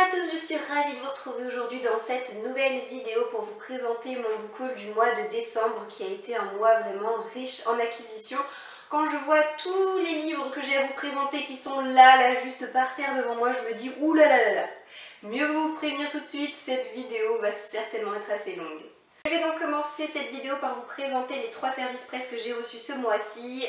à tous, je suis ravie de vous retrouver aujourd'hui dans cette nouvelle vidéo pour vous présenter mon book haul du mois de décembre qui a été un mois vraiment riche en acquisitions. Quand je vois tous les livres que j'ai à vous présenter qui sont là juste par terre devant moi, je me dis ouh là là là là. Mieux vous prévenir tout de suite, cette vidéo va certainement être assez longue. Je vais donc commencer cette vidéo par vous présenter les 3 services presse que j'ai reçus ce mois-ci.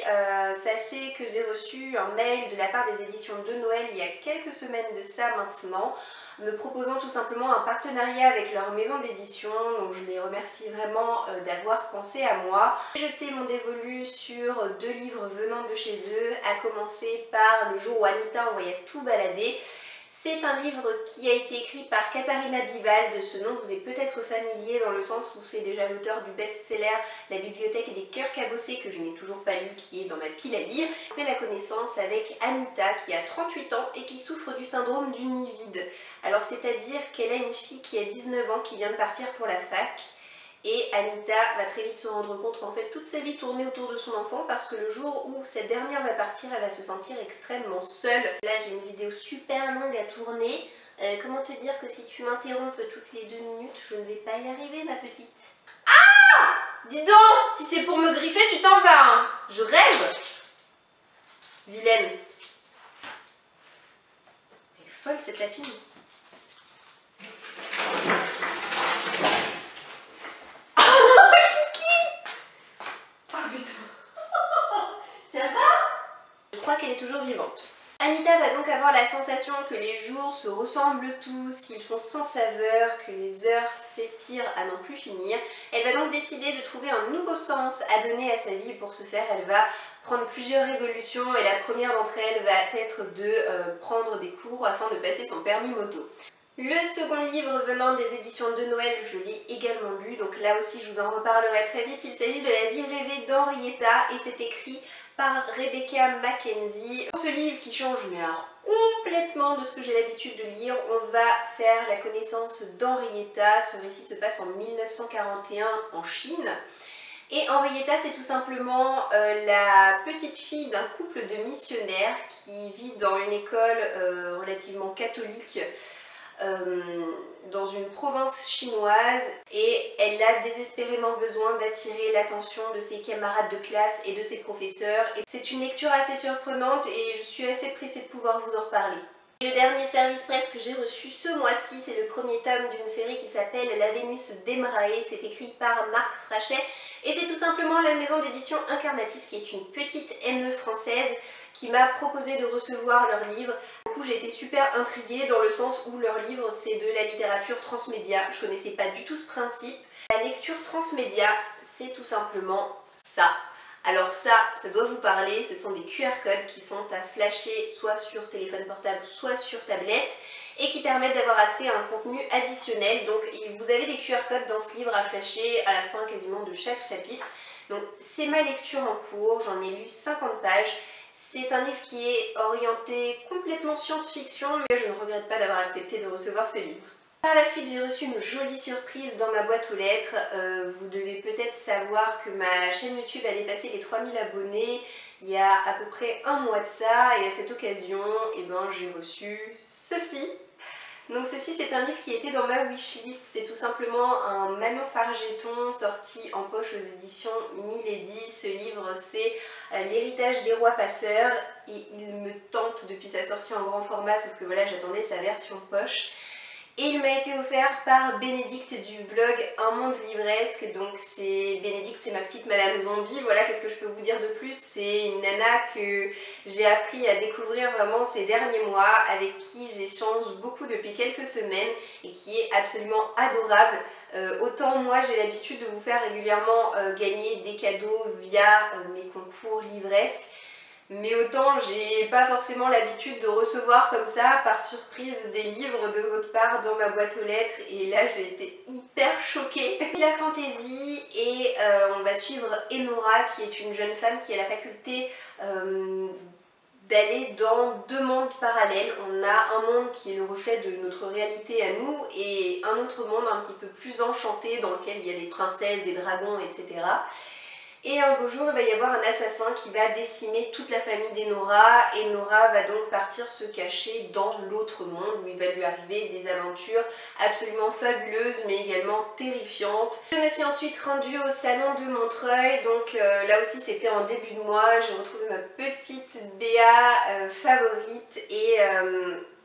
Sachez que j'ai reçu un mail de la part des éditions de Noël il y a quelques semaines de ça maintenant, me proposant tout simplement un partenariat avec leur maison d'édition, donc je les remercie vraiment d'avoir pensé à moi. J'ai jeté mon dévolu sur 2 livres venant de chez eux, à commencer par Le jour où Anita envoyait tout balader. C'est un livre qui a été écrit par Katharina Bival, de ce nom vous est peut-être familier dans le sens où c'est déjà l'auteur du best-seller La bibliothèque des cœurs cabossés que je n'ai toujours pas lu, qui est dans ma pile à lire. On fait la connaissance avec Anita qui a 38 ans et qui souffre du syndrome du nid vide. Alors c'est-à-dire qu'elle a une fille qui a 19 ans qui vient de partir pour la fac. Et Anita va très vite se rendre compte qu'en fait toute sa vie tournait autour de son enfant parce que le jour où cette dernière va partir, elle va se sentir extrêmement seule. Là j'ai une vidéo super longue à tourner. Comment te dire que si tu m'interrompes toutes les 2 minutes, je ne vais pas y arriver ma petite. Ah! Dis donc, si c'est pour me griffer, tu t'en vas hein. Je rêve. Vilaine. Elle est folle cette lapine. Je crois qu'elle est toujours vivante. Anita va donc avoir la sensation que les jours se ressemblent tous, qu'ils sont sans saveur, que les heures s'étirent à n'en plus finir. Elle va donc décider de trouver un nouveau sens à donner à sa vie. Pour ce faire, elle va prendre plusieurs résolutions et la première d'entre elles va être de prendre des cours afin de passer son permis moto. Le second livre venant des éditions de Noël, je l'ai également lu, donc là aussi je vous en reparlerai très vite. Il s'agit de La vie rêvée d'Henrietta et c'est écrit par Rebecca Mackenzie. Dans ce livre qui change mais alors complètement de ce que j'ai l'habitude de lire, on va faire la connaissance d'Henrietta. Ce récit se passe en 1941 en Chine. Et Henrietta, c'est tout simplement la petite fille d'un couple de missionnaires qui vit dans une école relativement catholique dans une province chinoise, et elle a désespérément besoin d'attirer l'attention de ses camarades de classe et de ses professeurs. Et c'est une lecture assez surprenante et je suis assez pressée de pouvoir vous en reparler. Le dernier service presse que j'ai reçu ce mois-ci, c'est le premier tome d'une série qui s'appelle La Vénus d'Emraé. C'est écrit par Marc Frachet et c'est tout simplement la maison d'édition Incarnatis, qui est une petite ME française, qui m'a proposé de recevoir leurs livres. Du coup j'ai été super intriguée dans le sens où leurs livres c'est de la littérature transmédia. Je connaissais pas du tout ce principe. La lecture transmédia, c'est tout simplement ça. Alors ça doit vous parler, ce sont des QR codes qui sont à flasher soit sur téléphone portable, soit sur tablette, et qui permettent d'avoir accès à un contenu additionnel. Donc vous avez des QR codes dans ce livre à flasher à la fin quasiment de chaque chapitre. Donc c'est ma lecture en cours, j'en ai lu 50 pages. C'est un livre qui est orienté complètement science-fiction, mais je ne regrette pas d'avoir accepté de recevoir ce livre. Par la suite, j'ai reçu une jolie surprise dans ma boîte aux lettres. Vous devez peut-être savoir que ma chaîne YouTube a dépassé les 3000 abonnés il y a à peu près un mois de ça, et à cette occasion, j'ai reçu ceci. Donc ceci, c'est un livre qui était dans ma wishlist. C'est tout simplement un Manon Fargeton sorti en poche aux éditions Milady. Ce livre, c'est L'héritage des rois passeurs et il me tente depuis sa sortie en grand format, sauf que voilà, j'attendais sa version poche. Et il m'a été offert par Bénédicte du blog Un Monde Livresque. Donc Bénédicte, c'est ma petite Madame Zombie. Voilà, qu'est-ce que je peux vous dire de plus? C'est une nana que j'ai appris à découvrir vraiment ces derniers mois, avec qui j'échange beaucoup depuis quelques semaines et qui est absolument adorable. Autant moi j'ai l'habitude de vous faire régulièrement gagner des cadeaux via mes concours livresques, mais autant j'ai pas forcément l'habitude de recevoir comme ça par surprise des livres de votre part dans ma boîte aux lettres, et là j'ai été hyper choquée. C'est la fantaisie et on va suivre Enora, qui est une jeune femme qui a la faculté d'aller dans 2 mondes parallèles. On a un monde qui est le reflet de notre réalité à nous et un autre monde un petit peu plus enchanté dans lequel il y a des princesses, des dragons, etc. Et un beau jour, il va y avoir un assassin qui va décimer toute la famille d'Enora et Nora va donc partir se cacher dans l'autre monde où il va lui arriver des aventures absolument fabuleuses mais également terrifiantes. Je me suis ensuite rendue au salon de Montreuil, donc là aussi c'était en début de mois, j'ai retrouvé ma petite Béa favorite et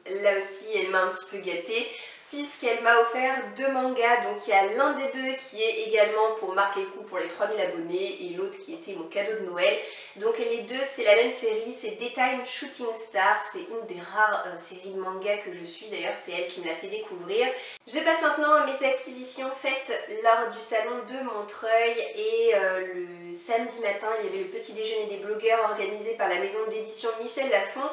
là aussi elle m'a un petit peu gâtée, puisqu'elle m'a offert 2 mangas. Donc il y a l'un des deux qui est également pour marquer le coup pour les 3000 abonnés et l'autre qui était mon cadeau de Noël. Donc les deux c'est la même série, c'est Daytime Shooting Star, c'est une des rares séries de manga que je suis, d'ailleurs c'est elle qui me l'a fait découvrir. Je passe maintenant à mes acquisitions faites lors du salon de Montreuil et le samedi matin il y avait le petit déjeuner des blogueurs organisé par la maison d'édition Michel Lafon.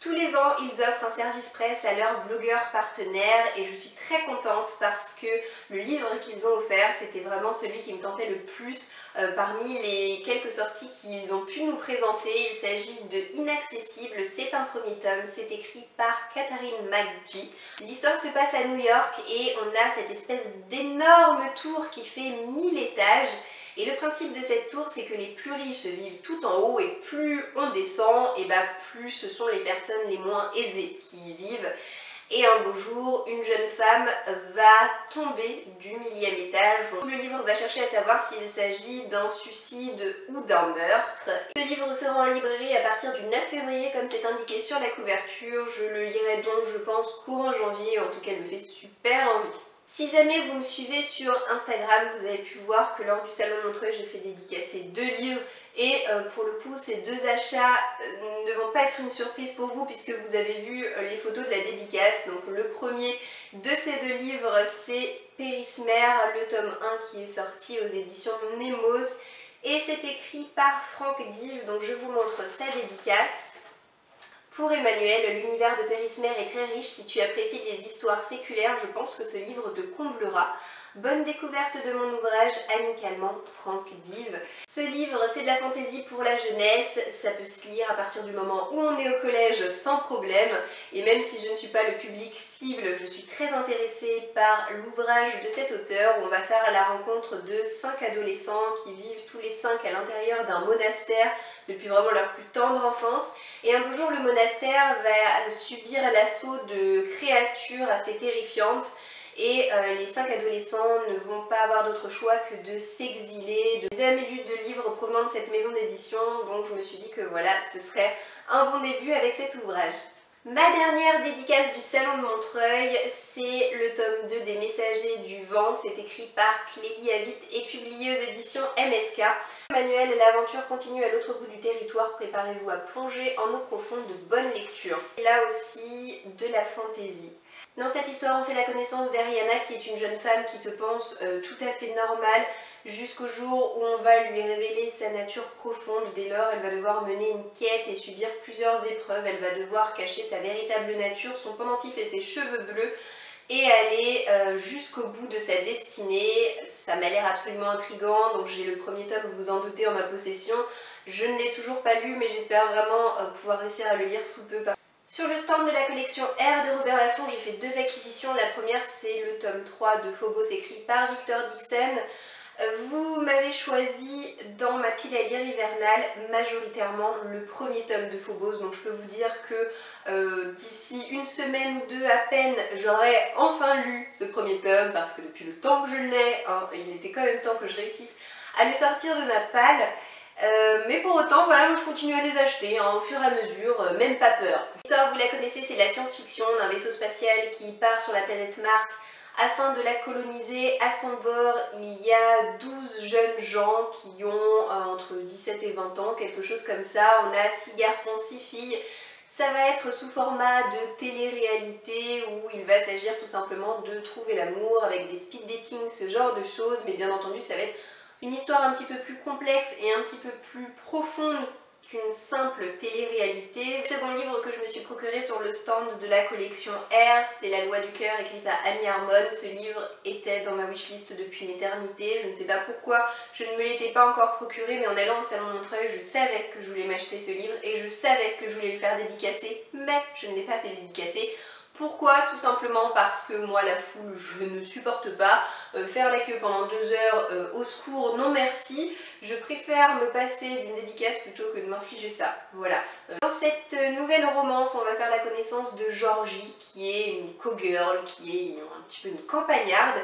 Tous les ans, ils offrent un service presse à leurs blogueurs partenaires et je suis très contente parce que le livre qu'ils ont offert, c'était vraiment celui qui me tentait le plus parmi les quelques sorties qu'ils ont pu nous présenter. Il s'agit de Inaccessible, c'est un premier tome, c'est écrit par Katharine McGee. L'histoire se passe à New York et on a cette espèce d'énorme tour qui fait 1000 étages. Et le principe de cette tour, c'est que les plus riches vivent tout en haut et plus on descend, et bah plus ce sont les personnes les moins aisées qui y vivent. Et un beau jour, une jeune femme va tomber du 1000e étage. Donc, le livre va chercher à savoir s'il s'agit d'un suicide ou d'un meurtre. Ce livre sera en librairie à partir du 9 février, comme c'est indiqué sur la couverture. Je le lirai donc, je pense, courant janvier. En tout cas, il me fait super envie. Si jamais vous me suivez sur Instagram, vous avez pu voir que lors du salon de Montreuil, j'ai fait dédicacer 2 livres et pour le coup, ces 2 achats ne vont pas être une surprise pour vous puisque vous avez vu les photos de la dédicace. Donc le premier de ces 2 livres, c'est Pérismer, le tome 1 qui est sorti aux éditions Nemos et c'est écrit par Franck Dive, donc je vous montre sa dédicace. Pour Emmanuel, l'univers de Pérismer est très riche. Si tu apprécies des histoires séculaires, je pense que ce livre te comblera. Bonne découverte de mon ouvrage, amicalement Franck Dive. Ce livre, c'est de la fantaisie pour la jeunesse. Ça peut se lire à partir du moment où on est au collège sans problème. Et même si je ne suis pas le public cible, je suis très intéressée par l'ouvrage de cet auteur. On va faire la rencontre de 5 adolescents qui vivent tous les 5 à l'intérieur d'un monastère depuis vraiment leur plus tendre enfance. Et un beau jour, le monastère va subir l'assaut de créatures assez terrifiantes et les 5 adolescents ne vont pas avoir d'autre choix que de s'exiler. J'ai jamais lu de livres provenant de cette maison d'édition, donc je me suis dit que voilà, ce serait un bon début avec cet ouvrage. Ma dernière dédicace du salon de Montreuil, c'est le tome 2 des Messagers du Vent. C'est écrit par Clélie Avitt et publié aux éditions MSK. Manuel et l'aventure continue à l'autre bout du territoire. Préparez-vous à plonger en eau profonde de bonnes lectures. Et là aussi, de la fantaisie. Dans cette histoire, on fait la connaissance d'Ariana qui est une jeune femme qui se pense tout à fait normale jusqu'au jour où on va lui révéler sa nature profonde. Dès lors, elle va devoir mener une quête et subir plusieurs épreuves. Elle va devoir cacher sa véritable nature, son pendentif et ses cheveux bleus et aller jusqu'au bout de sa destinée. Ça m'a l'air absolument intriguant, donc j'ai le premier tome, vous vous en doutez, en ma possession. Je ne l'ai toujours pas lu, mais j'espère vraiment pouvoir réussir à le lire sous peu. Sur le stand de la collection R de Robert Laffont, j'ai fait 2 acquisitions. La première, c'est le tome 3 de Phobos écrit par Victor Dixon. Vous m'avez choisi dans ma pile à lire hivernale majoritairement le premier tome de Phobos, donc je peux vous dire que d'ici une semaine ou 2 à peine, j'aurai enfin lu ce premier tome parce que depuis le temps que je l'ai, il était quand même temps que je réussisse à le sortir de ma palle. Mais pour autant, voilà, moi je continue à les acheter au fur et à mesure, même pas peur. L'histoire, vous la connaissez, c'est la science-fiction d'un vaisseau spatial qui part sur la planète Mars afin de la coloniser. À son bord, il y a 12 jeunes gens qui ont entre 17 et 20 ans, quelque chose comme ça. On a 6 garçons, 6 filles. Ça va être sous format de télé-réalité où il va s'agir tout simplement de trouver l'amour avec des speed dating, ce genre de choses. Mais bien entendu, ça va être une histoire un petit peu plus complexe et un petit peu plus profonde qu'une simple télé-réalité. Le second livre que je me suis procuré sur le stand de la collection R, c'est La Loi du Cœur, écrit par Annie Harmon. Ce livre était dans ma wishlist depuis une éternité. Je ne sais pas pourquoi je ne me l'étais pas encore procuré, mais en allant au salon de Montreuil, je savais que je voulais m'acheter ce livre et je savais que je voulais le faire dédicacer, mais je ne l'ai pas fait dédicacer. Pourquoi? Tout simplement parce que moi la foule je ne supporte pas, faire la queue pendant 2 heures, au secours, non merci, je préfère me passer d'une dédicace plutôt que de m'infliger ça, voilà. Dans cette nouvelle romance, on va faire la connaissance de Georgie, qui est une cowgirl, qui est un petit peu une campagnarde,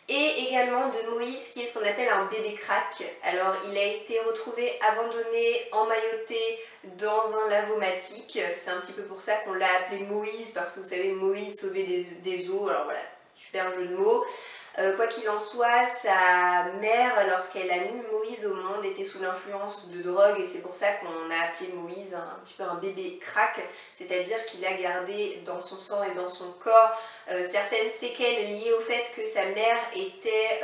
et également de Moïse qui est ce qu'on appelle un bébé crack. Alors il a été retrouvé abandonné, emmailloté dans un lavomatique, c'est un petit peu pour ça qu'on l'a appelé Moïse, parce que vous savez Moïse sauver des eaux, alors voilà, super jeu de mots. Quoi qu'il en soit, sa mère, lorsqu'elle a mis Moïse au monde, était sous l'influence de drogue et c'est pour ça qu'on a appelé Moïse un petit peu un bébé crack, c'est-à-dire qu'il a gardé dans son sang et dans son corps certaines séquelles liées au fait que sa mère était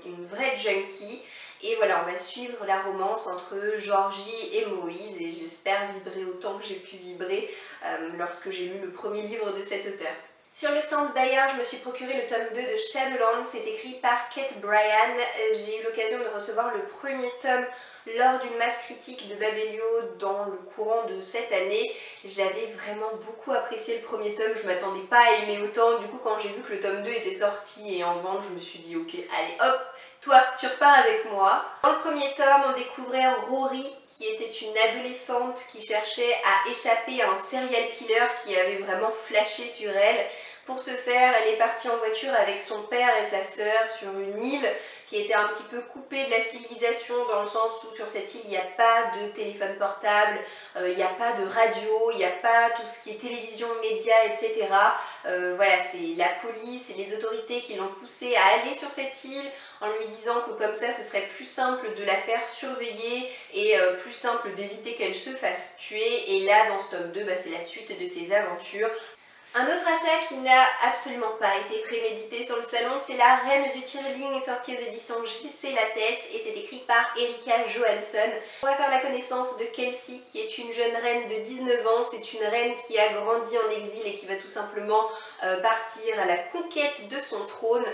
une vraie junkie. Et voilà, on va suivre la romance entre Georgie et Moïse et j'espère vibrer autant que j'ai pu vibrer lorsque j'ai lu le premier livre de cet auteur. Sur le stand Bayard, je me suis procuré le tome 2 de Shadowlands, c'est écrit par Kate Bryan. J'ai eu l'occasion de recevoir le premier tome lors d'une masse critique de Babelio dans le courant de cette année. J'avais vraiment beaucoup apprécié le premier tome, je m'attendais pas à aimer autant, du coup quand j'ai vu que le tome 2 était sorti et en vente, je me suis dit ok, allez hop, toi tu repars avec moi. Dans le premier tome, on découvrait Rory, qui était une adolescente qui cherchait à échapper à un serial killer qui avait vraiment flashé sur elle. Pour ce faire, elle est partie en voiture avec son père et sa sœur sur une île qui était un petit peu coupée de la civilisation dans le sens où sur cette île il n'y a pas de téléphone portable, il n'y a pas de radio, il n'y a pas tout ce qui est télévision, médias, etc. Voilà, c'est la police et les autorités qui l'ont poussée à aller sur cette île en lui disant que comme ça ce serait plus simple de la faire surveiller et plus simple d'éviter qu'elle se fasse tuer. Et là dans ce tome 2, c'est la suite de ses aventures. Un autre achat qui n'a absolument pas été prémédité sur le salon, c'est La Reine du Tirling, sortie aux éditions JC Lattès et c'est écrit par Erika Johansson. On va faire la connaissance de Kelsey qui est une jeune reine de 19 ans, c'est une reine qui a grandi en exil et qui va tout simplement partir à la conquête de son trône.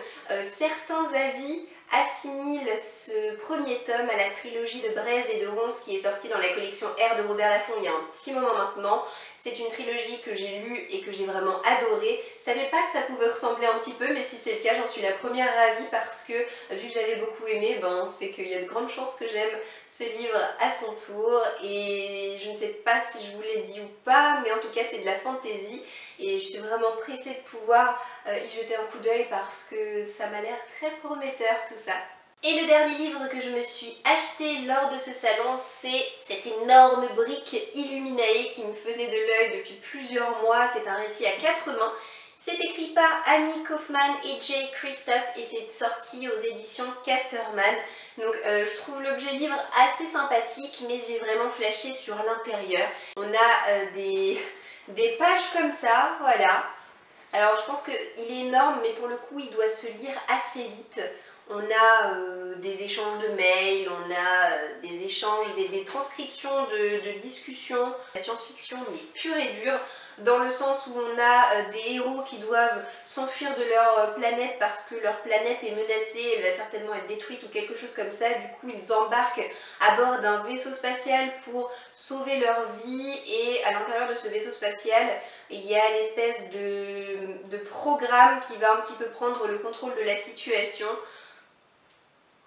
Certains avis assimile ce premier tome à la trilogie de Braise et de Ronce qui est sortie dans la collection R de Robert Laffont il y a un petit moment maintenant. C'est une trilogie que j'ai lue et que j'ai vraiment adorée. Je savais pas que ça pouvait ressembler un petit peu, mais si c'est le cas, j'en suis la première ravie parce que vu que j'avais beaucoup aimé, c'est qu'il y a de grandes chances que j'aime ce livre à son tour. Et je ne sais pas si je vous l'ai dit ou pas, mais en tout cas c'est de la fantaisie et je suis vraiment pressée de pouvoir y jeter un coup d'œil parce que ça m'a l'air très prometteur tout ça. Et le dernier livre que je me suis acheté lors de ce salon, c'est cette énorme brique Illuminae qui me faisait de l'œil depuis plusieurs mois. C'est un récit à 4 mains. C'est écrit par Amy Kaufman et Jay Christophe et c'est sorti aux éditions Casterman. Donc je trouve l'objet livre assez sympathique, mais j'ai vraiment flashé sur l'intérieur. On a des pages comme ça, voilà. Alors je pense qu'il est énorme, mais pour le coup il doit se lire assez vite. On a des échanges de mails, on a des échanges, des transcriptions de discussions, la science-fiction mais pure et dure, dans le sens où on a des héros qui doivent s'enfuir de leur planète parce que leur planète est menacée, elle va certainement être détruite ou quelque chose comme ça. Du coup ils embarquent à bord d'un vaisseau spatial pour sauver leur vie et à l'intérieur de ce vaisseau spatial il y a l'espèce de programme qui va un petit peu prendre le contrôle de la situation.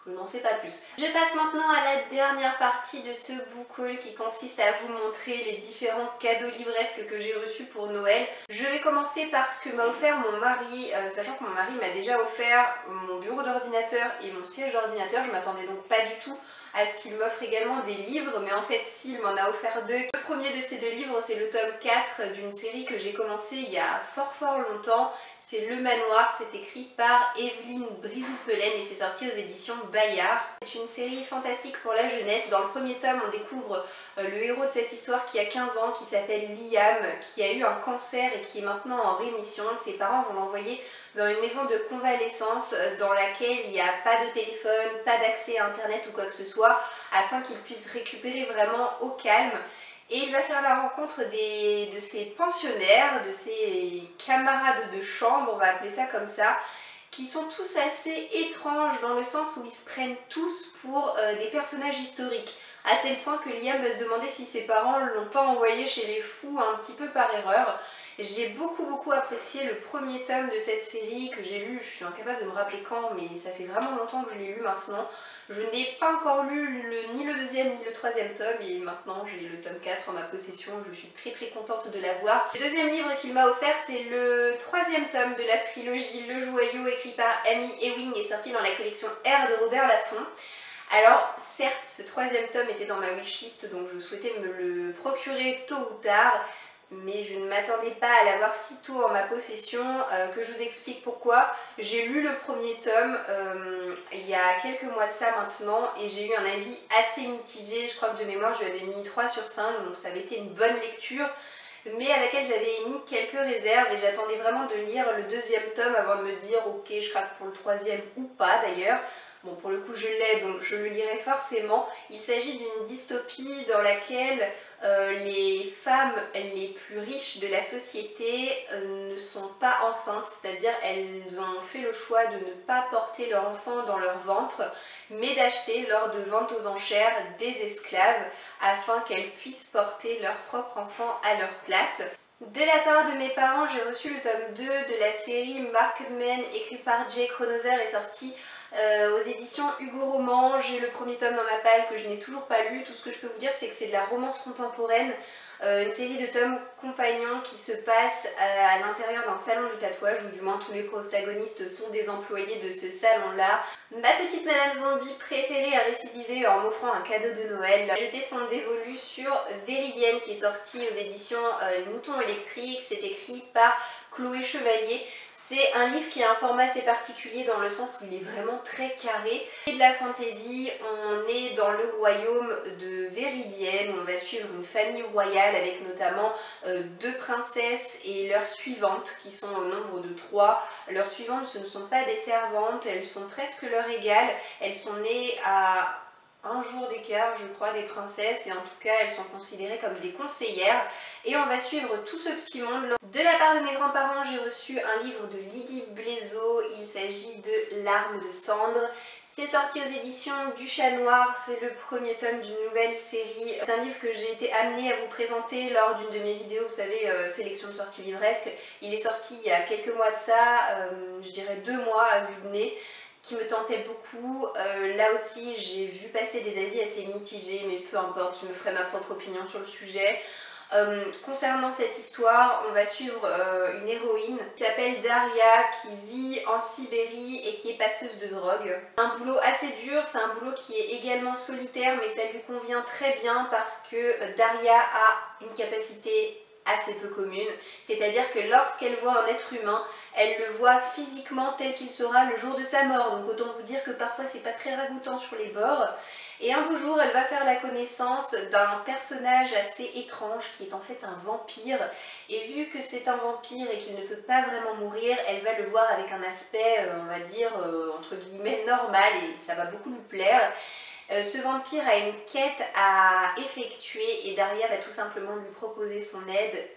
Je n'en sais pas plus. Je passe maintenant à la dernière partie de ce book haul qui consiste à vous montrer les différents cadeaux livresques que j'ai reçus pour Noël. Je vais commencer par ce que m'a offert mon mari, sachant que mon mari m'a déjà offert mon bureau d'ordinateur et mon siège d'ordinateur. Je m'attendais donc pas du tout à ce qu'il m'offre également des livres, mais en fait s'il m'en a offert 2. Le premier de ces 2 livres, c'est le tome 4 d'une série que j'ai commencé il y a fort longtemps. C'est Le Manoir, c'est écrit par Evelyne Brizoupelaine et c'est sorti aux éditions Bayard. C'est une série fantastique pour la jeunesse. Dans le premier tome, on découvre le héros de cette histoire qui a 15 ans, qui s'appelle Liam, qui a eu un cancer et qui est maintenant en rémission. Ses parents vont l'envoyer dans une maison de convalescence dans laquelle il n'y a pas de téléphone, pas d'accès à internet ou quoi que ce soit, afin qu'il puisse récupérer vraiment au calme. Et il va faire la rencontre de ses pensionnaires, de ses camarades de chambre, on va appeler ça comme ça, qui sont tous assez étranges dans le sens où ils se prennent tous pour des personnages historiques. À tel point que Liam va se demander si ses parents ne l'ont pas envoyé chez les fous un petit peu par erreur. J'ai beaucoup apprécié le premier tome de cette série que j'ai lu, je suis incapable de me rappeler quand, mais ça fait vraiment longtemps que je l'ai lu maintenant. Je n'ai pas encore lu ni le deuxième ni le troisième tome et maintenant j'ai le tome 4 en ma possession, je suis très contente de l'avoir. Le deuxième livre qu'il m'a offert, c'est le troisième tome de la trilogie Le Joyau, écrit par Amy Ewing et sorti dans la collection R de Robert Laffont. Alors certes, ce troisième tome était dans ma wishlist, donc je souhaitais me le procurer tôt ou tard, mais je ne m'attendais pas à l'avoir si tôt en ma possession, que je vous explique pourquoi. J'ai lu le premier tome il y a quelques mois de ça maintenant et j'ai eu un avis assez mitigé. Je crois que de mémoire je lui avais mis 3 sur 5, donc ça avait été une bonne lecture, mais à laquelle j'avais émis quelques réserves et j'attendais vraiment de lire le deuxième tome avant de me dire ok, je craque pour le troisième ou pas d'ailleurs. Bon, pour le coup je l'ai, donc je le lirai forcément. Il s'agit d'une dystopie dans laquelle les femmes les plus riches de la société ne sont pas enceintes, c'est-à-dire elles ont fait le choix de ne pas porter leur enfant dans leur ventre, mais d'acheter lors de ventes aux enchères des esclaves afin qu'elles puissent porter leur propre enfant à leur place. De la part de mes parents, j'ai reçu le tome 2 de la série Markman, écrit par Jay Cronover et sorti aux éditions Hugo Roman. J'ai le premier tome dans ma palle que je n'ai toujours pas lu. Tout ce que je peux vous dire, c'est que c'est de la romance contemporaine, une série de tomes compagnons qui se passe à l'intérieur d'un salon du tatouage, ou du moins tous les protagonistes sont des employés de ce salon-là. Ma petite Madame Zombie préférée a récidivé en m'offrant un cadeau de Noël. J'ai jeté son dévolu sur Véridienne qui est sorti aux éditions Mouton électrique. C'est écrit par Chloé Chevalier. C'est un livre qui a un format assez particulier dans le sens où il est vraiment très carré. C'est de la fantaisie, on est dans le royaume de Véridienne, où on va suivre une famille royale avec notamment 2 princesses et leurs suivantes qui sont au nombre de 3. Leurs suivantes, ce ne sont pas des servantes, elles sont presque leur égales, elles sont nées à un jour d'écart, je crois, des princesses, et en tout cas elles sont considérées comme des conseillères, et on va suivre tout ce petit monde. De la part de mes grands-parents, j'ai reçu un livre de Lydie Blaiseau, il s'agit de Larmes de cendre. C'est sorti aux éditions du Chat Noir, c'est le premier tome d'une nouvelle série. C'est un livre que j'ai été amenée à vous présenter lors d'une de mes vidéos, vous savez, sélection de sorties livresques. Il est sorti il y a quelques mois de ça, je dirais 2 mois à vue de nez, qui me tentait beaucoup. Là aussi j'ai vu passer des avis assez mitigés, mais peu importe, je me ferai ma propre opinion sur le sujet. Concernant cette histoire, on va suivre une héroïne qui s'appelle Daria, qui vit en Sibérie et qui est passeuse de drogue. Un boulot assez dur, c'est un boulot qui est également solitaire, mais ça lui convient très bien parce que Daria a une capacité assez peu commune, c'est-à-dire que lorsqu'elle voit un être humain, elle le voit physiquement tel qu'il sera le jour de sa mort, donc autant vous dire que parfois c'est pas très ragoûtant sur les bords. Et un beau jour, elle va faire la connaissance d'un personnage assez étrange qui est en fait un vampire, et vu que c'est un vampire et qu'il ne peut pas vraiment mourir, elle va le voir avec un aspect, on va dire, entre guillemets normal, et ça va beaucoup lui plaire. Ce vampire a une quête à effectuer et Daria va tout simplement lui proposer son aide.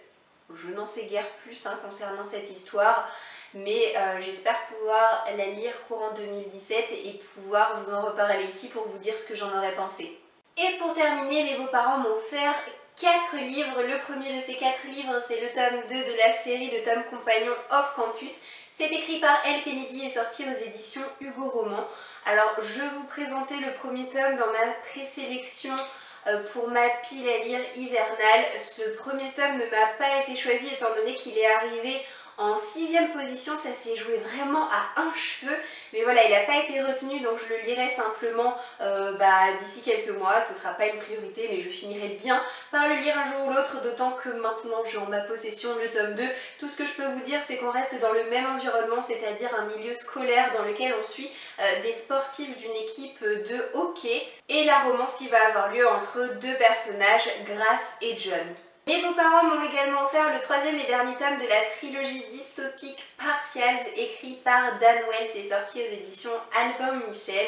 Je n'en sais guère plus concernant cette histoire, mais j'espère pouvoir la lire courant 2017 et pouvoir vous en reparler ici pour vous dire ce que j'en aurais pensé. Et pour terminer, mes beaux-parents m'ont offert 4 livres. Le premier de ces 4 livres, c'est le tome 2 de la série de tomes compagnons Off Campus. C'est écrit par Elle Kennedy et sorti aux éditions Hugo Roman. Alors, je vous présentais le premier tome dans ma présélection pour ma pile à lire hivernale. Ce premier tome ne m'a pas été choisi étant donné qu'il est arrivé en 6e position, ça s'est joué vraiment à un cheveu, mais voilà, il n'a pas été retenu, donc je le lirai simplement d'ici quelques mois. Ce ne sera pas une priorité, mais je finirai bien par le lire un jour ou l'autre, d'autant que maintenant j'ai en ma possession le tome 2. Tout ce que je peux vous dire, c'est qu'on reste dans le même environnement, c'est-à-dire un milieu scolaire dans lequel on suit des sportifs d'une équipe de hockey, et la romance qui va avoir lieu entre 2 personnages, Grace et John. Mes beaux-parents m'ont également offert le 3e et dernier tome de la trilogie dystopique Partials, écrit par Dan Wells et sorti aux éditions Albin Michel.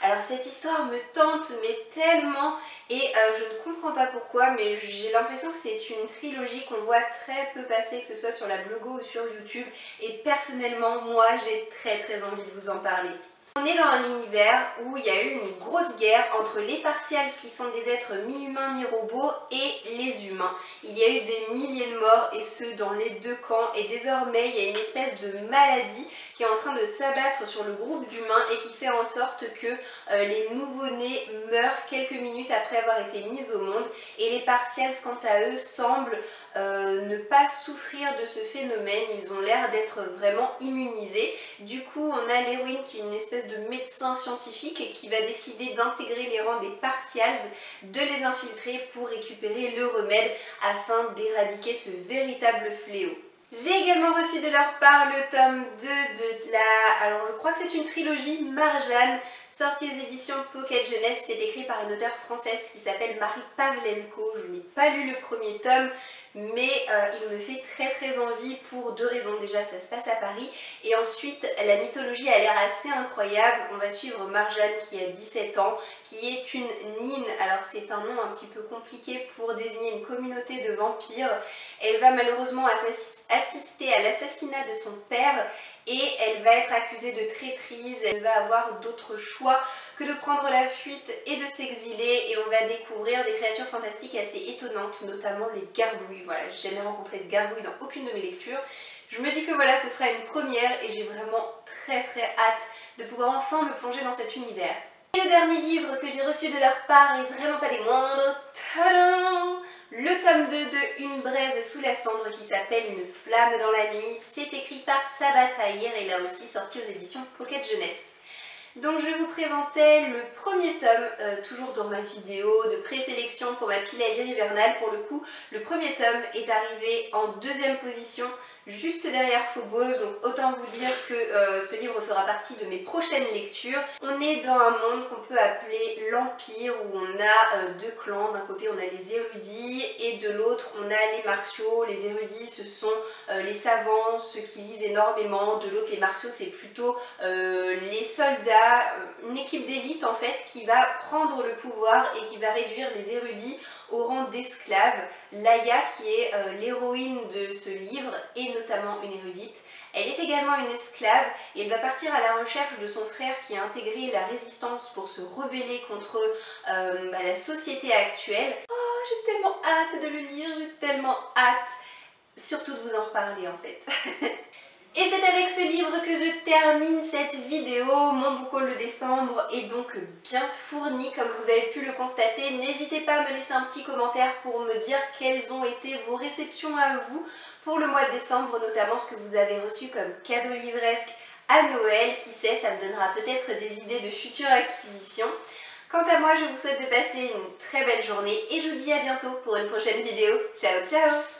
Alors cette histoire me tente mais tellement, et je ne comprends pas pourquoi, mais j'ai l'impression que c'est une trilogie qu'on voit très peu passer, que ce soit sur la blogo ou sur YouTube, et personnellement moi j'ai très envie de vous en parler. On est dans un univers où il y a eu une grosse guerre entre les Partials qui sont des êtres mi-humains mi-robots et les humains. Il y a eu des milliers de morts et ce dans les deux camps et désormais il y a une espèce de maladie qui est en train de s'abattre sur le groupe d'humains et qui fait en sorte que les nouveau-nés meurent quelques minutes après avoir été mis au monde et les Partials quant à eux semblent ne pas souffrir de ce phénomène, ils ont l'air d'être vraiment immunisés. Du coup on a l'héroïne qui est une espèce de médecin scientifique et qui va décider d'intégrer les rangs des Partials, de les infiltrer pour récupérer le remède afin d'éradiquer ce véritable fléau. J'ai également reçu de leur part le tome 2 de la... Alors je crois que c'est une trilogie Marjane, sortie aux éditions Pocket Jeunesse. C'est écrit par une auteure française qui s'appelle Marie Pavlenko. Je n'ai pas lu le premier tome, mais il me fait très envie pour deux raisons. Déjà, ça se passe à Paris, et ensuite, la mythologie a l'air assez incroyable. On va suivre Marjane qui a 17 ans, qui est une Nine. Alors c'est un nom un petit peu compliqué pour désigner une communauté de vampires. Elle va malheureusement assister à l'assassinat de son père et elle va être accusée de traîtrise. Elle va avoir d'autres choix que de prendre la fuite et de s'exiler, et on va découvrir des créatures fantastiques assez étonnantes, notamment les gargouilles. Voilà, j'ai jamais rencontré de gargouilles dans aucune de mes lectures. Je me dis que voilà, ce sera une première et j'ai vraiment très hâte de pouvoir enfin me plonger dans cet univers. Et le dernier livre que j'ai reçu de leur part est vraiment pas des moindres. Tadam! Le tome 2 de Une braise sous la cendre qui s'appelle Une flamme dans la nuit. C'est écrit par Sabat Tahir et là aussi sorti aux éditions Pocket Jeunesse. Donc je vous présentais le premier tome, toujours dans ma vidéo de présélection pour ma pile à lire hivernale. Pour le coup, le premier tome est arrivé en deuxième position, juste derrière Phobos, donc autant vous dire que ce livre fera partie de mes prochaines lectures. On est dans un monde qu'on peut appeler l'Empire, où on a deux clans. D'un côté on a les érudits et de l'autre on a les martiaux. Les érudits ce sont les savants, ceux qui lisent énormément. De l'autre les martiaux c'est plutôt les soldats, une équipe d'élite en fait qui va prendre le pouvoir et qui va réduire les érudits au rang d'esclaves. Laïa, qui est l'héroïne de ce livre, est notamment une érudite. Elle est également une esclave et elle va partir à la recherche de son frère qui a intégré la résistance pour se rebeller contre la société actuelle. Oh, j'ai tellement hâte de le lire, j'ai tellement hâte surtout de vous en reparler en fait. Et c'est avec ce livre que je termine cette vidéo. Mon book haul de décembre est donc bien fourni comme vous avez pu le constater. N'hésitez pas à me laisser un petit commentaire pour me dire quelles ont été vos réceptions à vous pour le mois de décembre, notamment ce que vous avez reçu comme cadeau livresque à Noël. Qui sait, ça me donnera peut-être des idées de futures acquisitions. Quant à moi, je vous souhaite de passer une très belle journée et je vous dis à bientôt pour une prochaine vidéo. Ciao ciao!